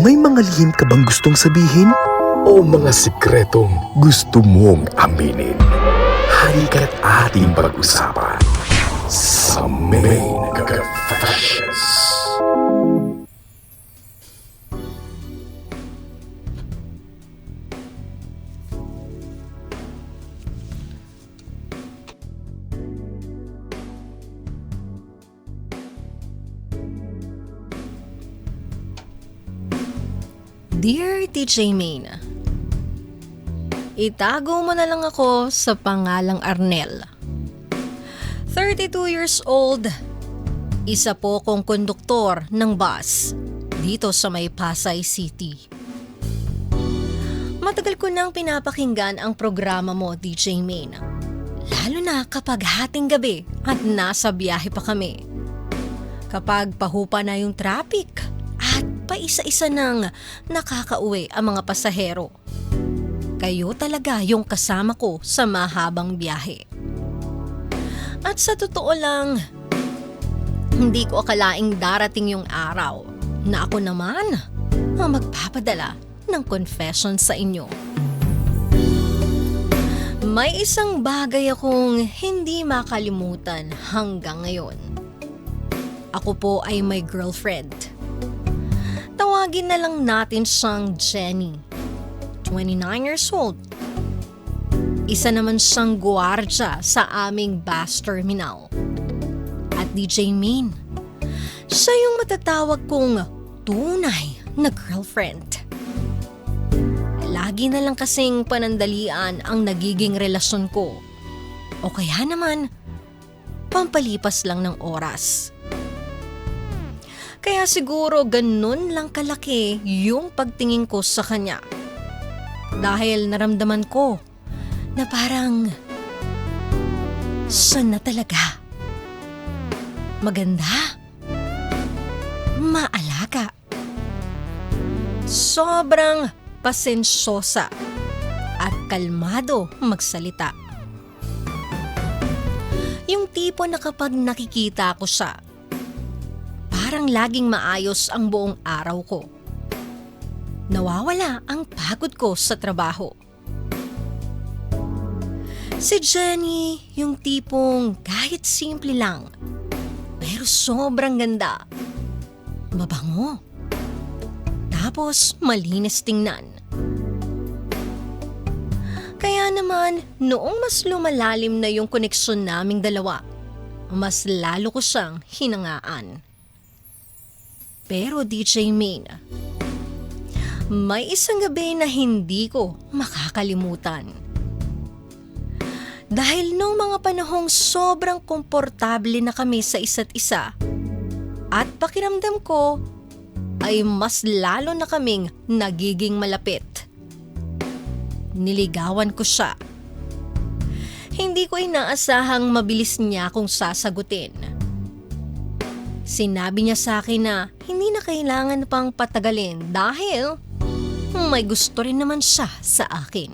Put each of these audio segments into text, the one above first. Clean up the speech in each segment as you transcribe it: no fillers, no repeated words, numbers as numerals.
May mga lihim ka bang gustong sabihin? O mga sikretong gusto mong aminin? Halika't ating pag-usapan sa Main Confessions. Dear TJ Main, itago mo na lang ako sa pangalang Arnel. 32 years old, isa po kong konduktor ng bus dito sa may Pasay City. Matagal ko nang pinapakinggan ang programa mo, DJ Main. Lalo na kapag hating gabi at nasa biyahe pa kami. Kapag pahupa na yung traffic at paisa-isa nang nakakauwi ang mga pasahero. Kayo talaga yung kasama ko sa mahabang biyahe. At sa totoo lang, hindi ko akalaing darating yung araw na ako naman ang magpapadala ng confession sa inyo. May isang bagay akong hindi makalimutan hanggang ngayon. Ako po ay may girlfriend. Tawagin na lang natin siyang Jenny, 29 years old. Isa naman siyang guwardya sa aming bus terminal. At DJ Main, siya yung matatawag kong tunay na girlfriend. Lagi na lang kasing panandalian ang nagiging relasyon ko. O kaya naman, pampalipas lang ng oras. Kaya siguro ganun lang kalaki yung pagtingin ko sa kanya. Dahil naramdaman ko na parang siya na talaga. Maganda. Maalaga. Sobrang pasensyosa at kalmado magsalita. Yung tipo na kapag nakikita ko siya, parang laging maayos ang buong araw ko. Nawawala ang pagod ko sa trabaho. Si Jenny, yung tipong kahit simple lang, pero sobrang ganda. Mabango. Tapos malinis tingnan. Kaya naman, noong mas lumalalim na yung koneksyon naming dalawa, mas lalo ko siyang hinangaan. Pero DJ Main, may isang gabi na hindi ko makakalimutan. Dahil nung mga panahong sobrang komportable na kami sa isa't isa at pakiramdam ko ay mas lalo na kaming nagiging malapit. Niligawan ko siya. Hindi ko inaasahang mabilis niya akong sasagutin. Sinabi niya sa akin na hindi na kailangan pang patagalin dahil may gusto rin naman siya sa akin.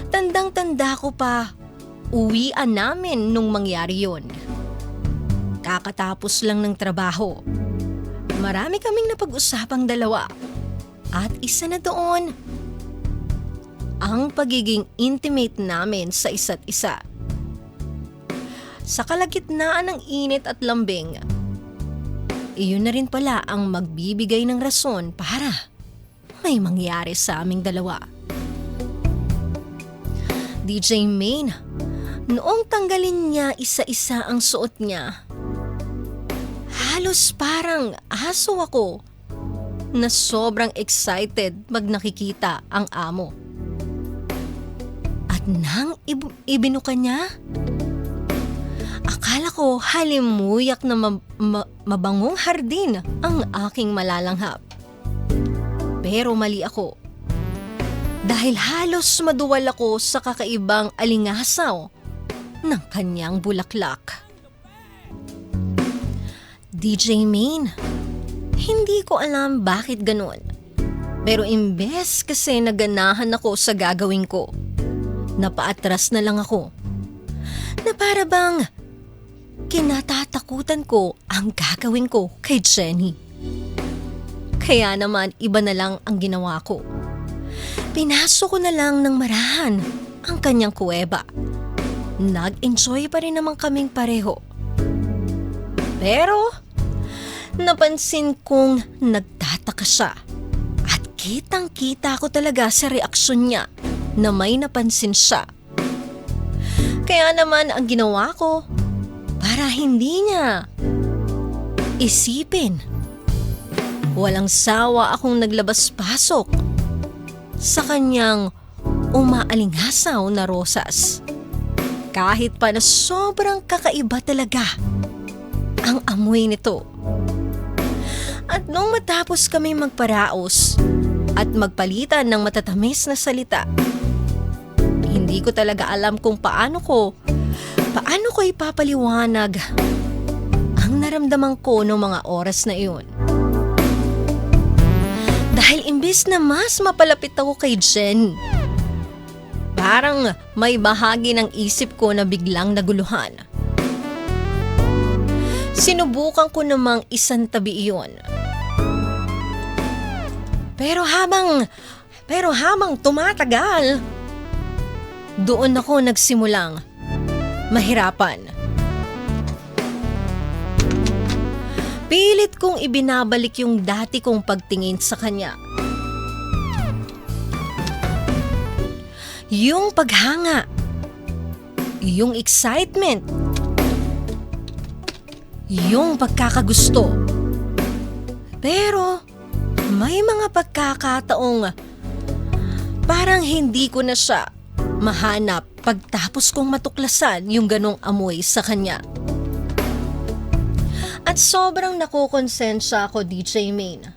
Tandang-tanda ko pa, uwian namin nung mangyari yon. Kakatapos lang ng trabaho. Marami kaming napag-usapang dalawa. At isa na doon, ang pagiging intimate namin sa isa't isa. Sa kalagitnaan ng init at lambing, iyon na rin pala ang magbibigay ng rason para may mangyari sa aming dalawa. DJ Main, noong tanggalin niya isa-isa ang suot niya, halos parang aso ako na sobrang excited pag nakikita ang amo. At nang ibinuka niya, akala ko halimuyak na mabangong hardin ang aking malalanghap. Pero mali ako. Dahil halos maduwal ako sa kakaibang alingasaw ng kanyang bulaklak. DJ Main, hindi ko alam bakit ganun. Pero imbes kasi naganahan ako sa gagawin ko, napaatras na lang ako. Na para bang kinatatakutan ko ang gagawin ko kay Jenny. Kaya naman iba na lang ang ginawa ko. Pinasok ko na lang ng marahan ang kanyang kuweba. Nag-enjoy pa rin naman kaming pareho. Pero napansin kong nagtataka siya. At kitang-kita ko talaga sa reaksyon niya na may napansin siya. Kaya naman ang ginawa ko para hindi niya isipin. Walang sawa akong naglabas-pasok sa kanyang umaalingasaw na rosas. Kahit pa na sobrang kakaiba talaga ang amoy nito. At nung matapos kami magparaos at magpalitan ng matatamis na salita, hindi ko talaga alam kung paano ko ipapaliwanag ang naramdaman ko noong mga oras na iyon. Dahil imbes na mas mapalapit ako kay Jenny, parang may bahagi ng isip ko na biglang naguluhan. Sinubukan ko namang isantabi iyon. Pero habang tumatagal, doon ako nagsimulang mahirapan. Pilit kong ibinabalik yung dati kong pagtingin sa kanya. Yung paghanga, yung excitement, yung pagkakagusto. Pero may mga pagkakataong parang hindi ko na siya mahanap pagtapos kong matuklasan yung ganong amoy sa kanya. At sobrang nakukonsensya ako, DJ Maine.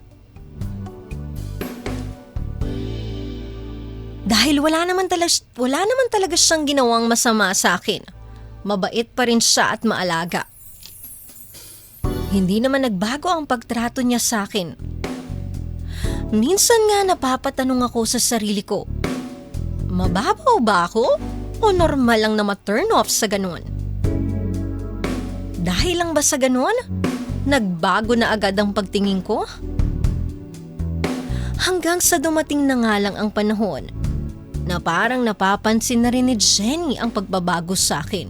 Dahil wala naman talaga siyang ginawang masama sa akin. Mabait pa rin siya at maalaga. Hindi naman nagbago ang pagtrato niya sa akin. Minsan nga napapatanong ako sa sarili ko, mababaw ba ako o normal lang na ma-turn off sa ganun? Dahil lang ba sa ganun, nagbago na agad ang pagtingin ko? Hanggang sa dumating na nga lang ang panahon na parang napapansin na rin ni Jenny ang pagbabago sa akin.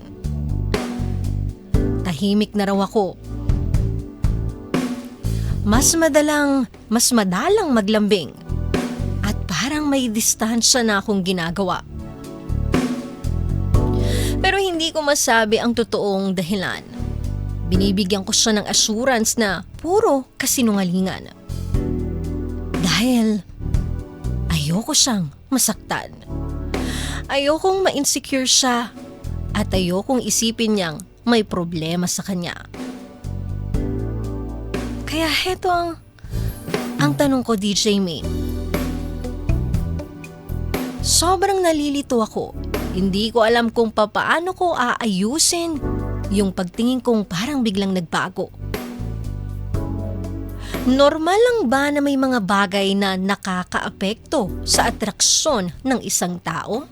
Tahimik na raw ako. Mas madalang maglambing at parang may distansya na akong ginagawa. Pero hindi ko masabi ang totoong dahilan. Binibigyan ko siya ng assurance na puro kasinungalingan. Dahil ayoko siyang masaktan. Ayokong ma-insecure siya at ayokong isipin niyang may problema sa kanya. Kaya heto ang tanong ko, DJ May. Sobrang nalilito ako. Hindi ko alam kung paano ko aayusin yung pagtingin kong parang biglang nagbago. Normal lang ba na may mga bagay na nakakaapekto sa atraksyon ng isang tao?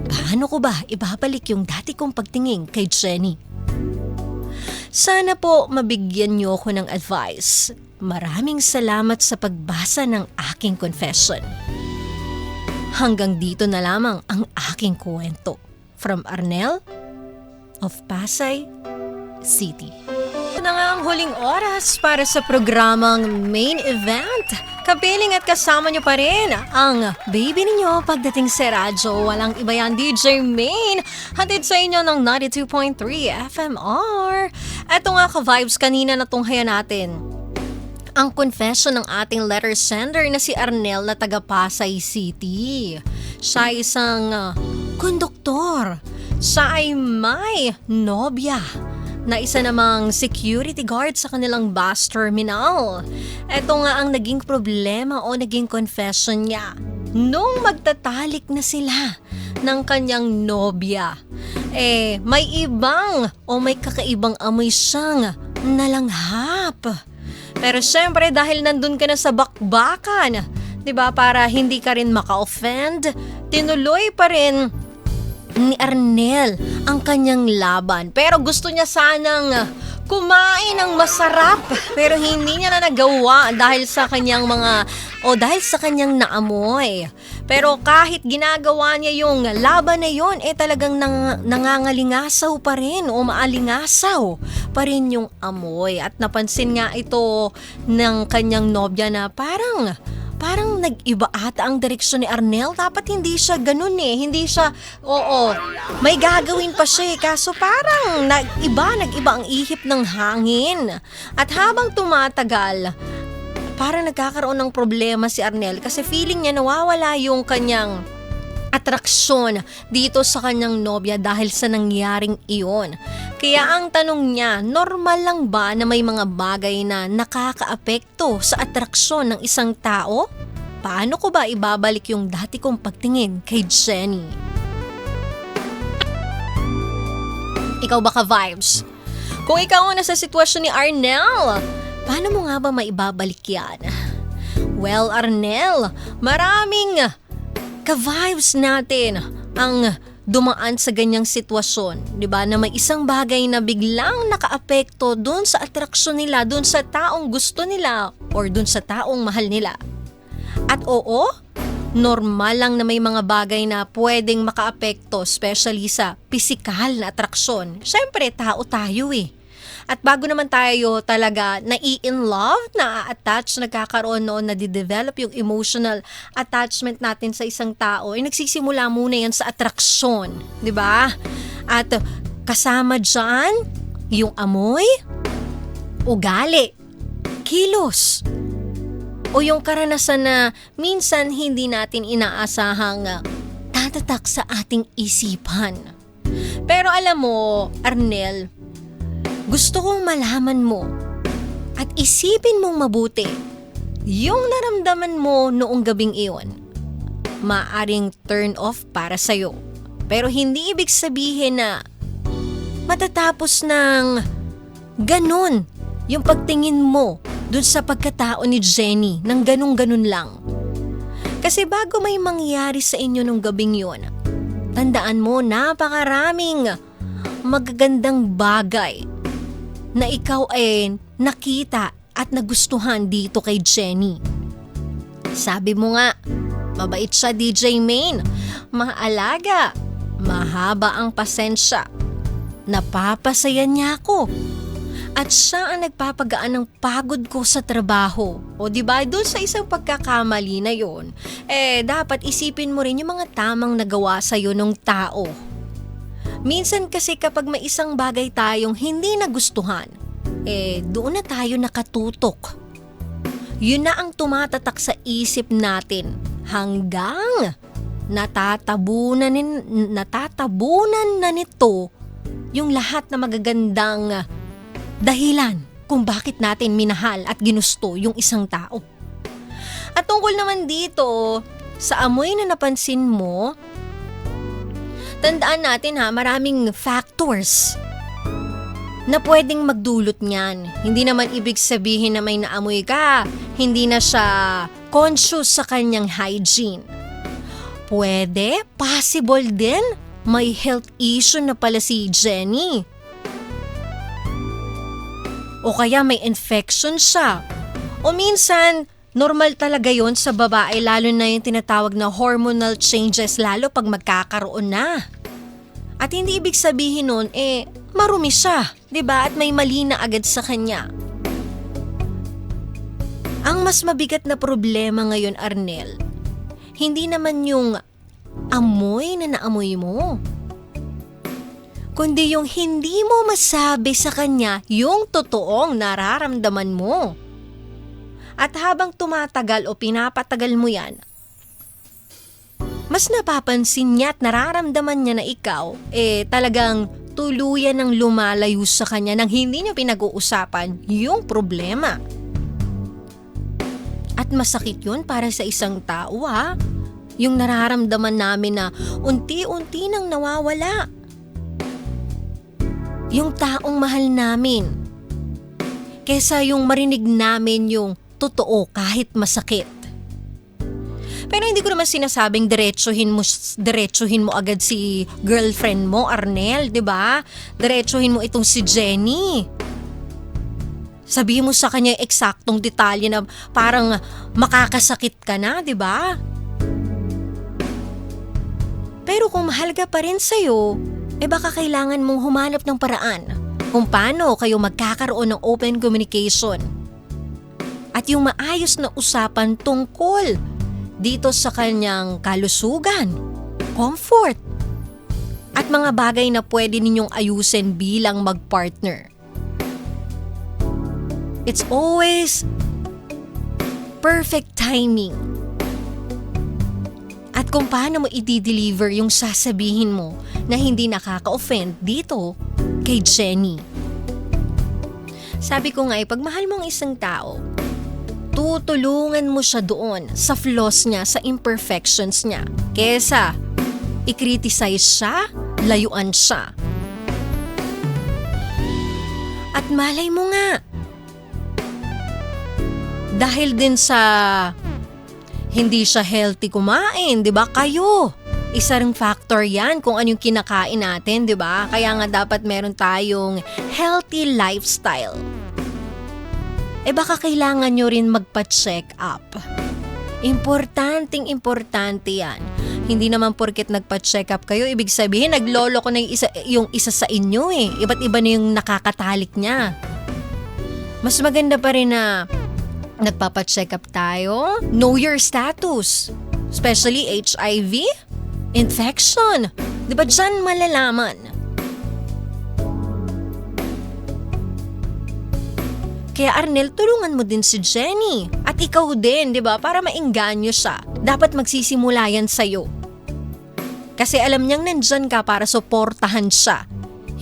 Paano ko ba ibabalik yung dati kong pagtingin kay Jenny? Sana po mabigyan niyo ako ng advice. Maraming salamat sa pagbasa ng aking confession. Hanggang dito na lamang ang aking kwento. From Arnel of Pasay City. Ito na nga ang huling oras para sa programang Main Event. Kapiling at kasama niyo pa rin ang baby ninyo pagdating sa radyo. Walang iba yan, DJ Maine. Hatid sa inyo ng 92.3 FMR. Eto nga ka-vibes, kanina natunghayan natin ang confession ng ating letter sender na si Arnel na taga Pasay City. Siya isang konduktor. Siya ay may nobya na isa namang security guard sa kanilang bus terminal. Ito nga ang naging problema o naging confession niya nung magtatalik na sila ng kanyang nobya. May kakaibang amoy siyang nalanghap. Pero syempre dahil nandun ka na sa bakbakan, 'di ba, para hindi ka rin maka-offend, tinuloy pa rin ni Arnel ang kanyang laban. Pero gusto niya sanang kumain ng masarap pero hindi niya na nagawa dahil sa kanyang dahil sa kanyang naamoy. Pero kahit ginagawa niya yung laban na yon, talagang nangangalingasaw pa rin o maalingasaw pa rin yung amoy. At napansin nga ito ng kanyang nobya na parang nag-iba ata ang direksyon ni Arnel. Dapat hindi siya ganun hindi siya, may gagawin pa siya kaso parang nag-iba ang ihip ng hangin. At habang tumatagal, parang nagkakaroon ng problema si Arnel kasi feeling niya nawawala yung kanyang atraksyon dito sa kanyang nobya dahil sa nangyaring iyon. Kaya ang tanong niya, normal lang ba na may mga bagay na nakakaapekto sa atraksyon ng isang tao? Paano ko ba ibabalik yung dati kong pagtingin kay Jenny? Ikaw ba ka-vibes? Kung ikaw ang nasa sitwasyon ni Arnel, paano mo nga ba maibabalik yan? Well, Arnel, maraming ka-vibes natin ang dumaan sa ganyang sitwasyon, 'di ba? Na may isang bagay na biglang nakaapekto doon sa atraksyon nila, doon sa taong gusto nila or doon sa taong mahal nila. At oo, normal lang na may mga bagay na pwedeng makaapekto, especially sa pisikal na atraksyon. Syempre, tao tayo At bago naman tayo talaga na-in love, na-attach, nagkakaroon noon, nadidevelop yung emotional attachment natin sa isang tao, nagsisimula muna yan sa atraksyon, di ba? At kasama dyan, yung amoy, ugali, kilos, o yung karanasan na minsan hindi natin inaasahang tatatak sa ating isipan. Pero alam mo, Arnel, gusto kong malaman mo at isipin mong mabuti yung naramdaman mo noong gabing iyon. Maaring turn off para sa'yo. Pero hindi ibig sabihin na matatapos ng ganun yung pagtingin mo dun sa pagkatao ni Jenny ng ganun-ganun lang. Kasi bago may mangyari sa inyo nung gabing yun, tandaan mo napakaraming magagandang bagay na ikaw ay nakita at nagustuhan dito kay Jenny. Sabi mo nga, mabait siya DJ Main, maalaga, mahaba ang pasensya, napapasaya niya ako, at siya ang nagpapagaan ng pagod ko sa trabaho. O diba, doon sa isang pagkakamali na yon, dapat isipin mo rin yung mga tamang nagawa sa'yo ng tao. Minsan kasi kapag may isang bagay tayong hindi nagustuhan, doon na tayo nakatutok. Yun na ang tumatatak sa isip natin hanggang natatabunan na nito yung lahat na magagandang dahilan kung bakit natin minahal at ginusto yung isang tao. At tungkol naman dito sa amoy na napansin mo, tandaan natin maraming factors na pwedeng magdulot niyan. Hindi naman ibig sabihin na may naamoy ka, hindi na siya conscious sa kanyang hygiene. Pwede, possible din, may health issue na pala si Jenny. O kaya may infection siya. O minsan, normal talaga yon sa babae, lalo na yung tinatawag na hormonal changes, lalo pag magkakaroon na. At hindi ibig sabihin nun, marumi siya, 'di ba? At may mali na agad sa kanya. Ang mas mabigat na problema ngayon, Arnel, hindi naman yung amoy na naamoy mo, kundi yung hindi mo masabi sa kanya yung totoong nararamdaman mo. At habang tumatagal o pinapatagal mo yan, mas napapansin niya at nararamdaman niya na ikaw, talagang tuluyan ng lumalayo sa kanya nang hindi niyo pinag-uusapan yung problema. At masakit yun para sa isang tao, yung nararamdaman namin na unti-unti nang nawawala yung taong mahal namin, kesa yung marinig namin yung totoo kahit masakit. Pero hindi ko naman sinasabing diretsuhin mo agad si girlfriend mo, Arnel, 'di ba? Diretsuhin mo itong si Jenny. Sabihin mo sa kanya yung eksaktong detalye na parang makakasakit ka na, di ba? Pero kung mahal ka pa rin sa'yo, baka kailangan mong humanap ng paraan kung paano kayo magkakaroon ng open communication. At yung maayos na usapan tungkol dito sa kanyang kalusugan, comfort, at mga bagay na pwede ninyong ayusin bilang mag-partner. It's always perfect timing. At kung paano mo i-deliver yung sasabihin mo na hindi nakaka-offend dito kay Jenny. Sabi ko nga pag mahal mo ang isang tao, tutulungan mo siya doon sa flaws niya, sa imperfections niya. Kesa i-criticize siya, layuan siya. At malay mo nga, dahil din sa hindi siya healthy kumain, 'di ba? Kayo, isa ring factor 'yan kung ano yung kinakain natin, 'di ba? Kaya nga dapat meron tayong healthy lifestyle. Baka kailangan nyo rin magpa-check up. Importante yan. Hindi naman porket nagpa-check up kayo, ibig sabihin naglolo ko na yung isa sa inyo eh. Iba't iba na yung nakakatalik niya. Mas maganda pa rin na nagpapa-check up tayo. Know your status. Especially HIV, infection. Di ba dyan malalaman? Kaya Arnel, tulungan mo din si Jenny. At ikaw din, di ba? Para maengganyo siya. Dapat magsisimula yan sa'yo. Kasi alam niyang nandyan ka para suportahan siya.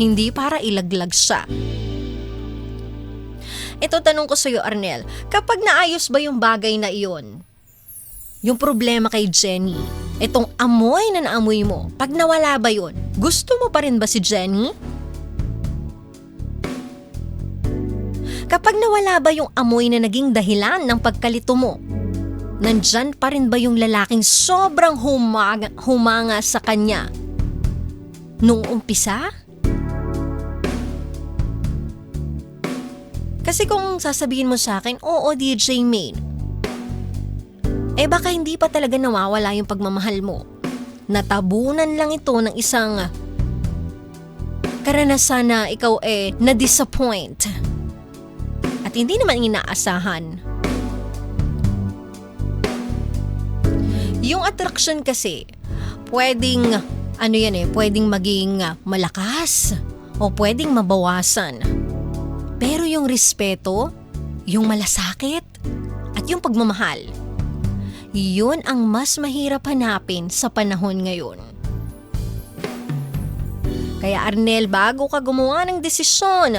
Hindi para ilaglag siya. Ito tanong ko sa'yo, Arnel. Kapag naayos ba yung bagay na iyon? Yung problema kay Jenny? Itong amoy na naamoy mo, pag nawala ba yun? Gusto mo pa rin ba si Jenny? Kapag nawala ba yung amoy na naging dahilan ng pagkalito mo, nandyan pa rin ba yung lalaking sobrang humanga sa kanya nung umpisa? Kasi kung sasabihin mo sa akin, oo DJ Maine, baka hindi pa talaga nawawala yung pagmamahal mo. Natabunan lang ito ng isang karanasan na ikaw na-disappoint. At hindi naman inaasahan. Yung attraction kasi, pwedeng pwedeng maging malakas o pwedeng mabawasan. Pero yung respeto, yung malasakit, at yung pagmamahal, yun ang mas mahirap hanapin sa panahon ngayon. Kaya Arnel, bago ka gumawa ng desisyon,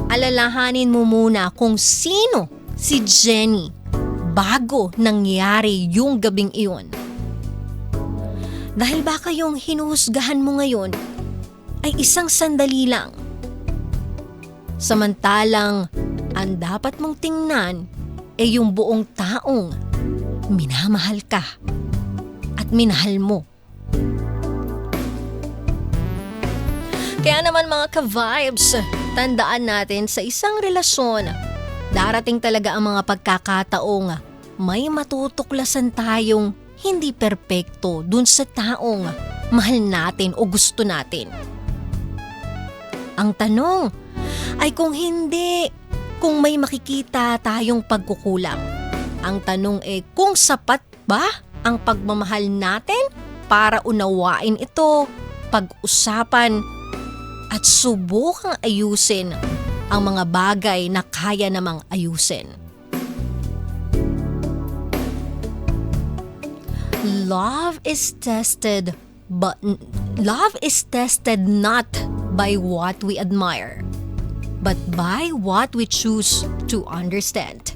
alalahanin mo muna kung sino si Jenny bago nangyari yung gabing iyon. Dahil baka yung hinuhusgahan mo ngayon ay isang sandali lang. Samantalang ang dapat mong tingnan ay yung buong taong minamahal ka at minahal mo. Kaya naman mga ka-vibes, tandaan natin sa isang relasyon, darating talaga ang mga pagkakataong may matutuklasan tayong hindi perpekto dun sa taong mahal natin o gusto natin. Ang tanong ay kung may makikita tayong pagkukulang. Ang tanong kung sapat ba ang pagmamahal natin para unawain ito, pag-usapan, at subukang ayusin ang mga bagay na kaya namang ayusin. Love is tested not by what we admire, but by what we choose to understand.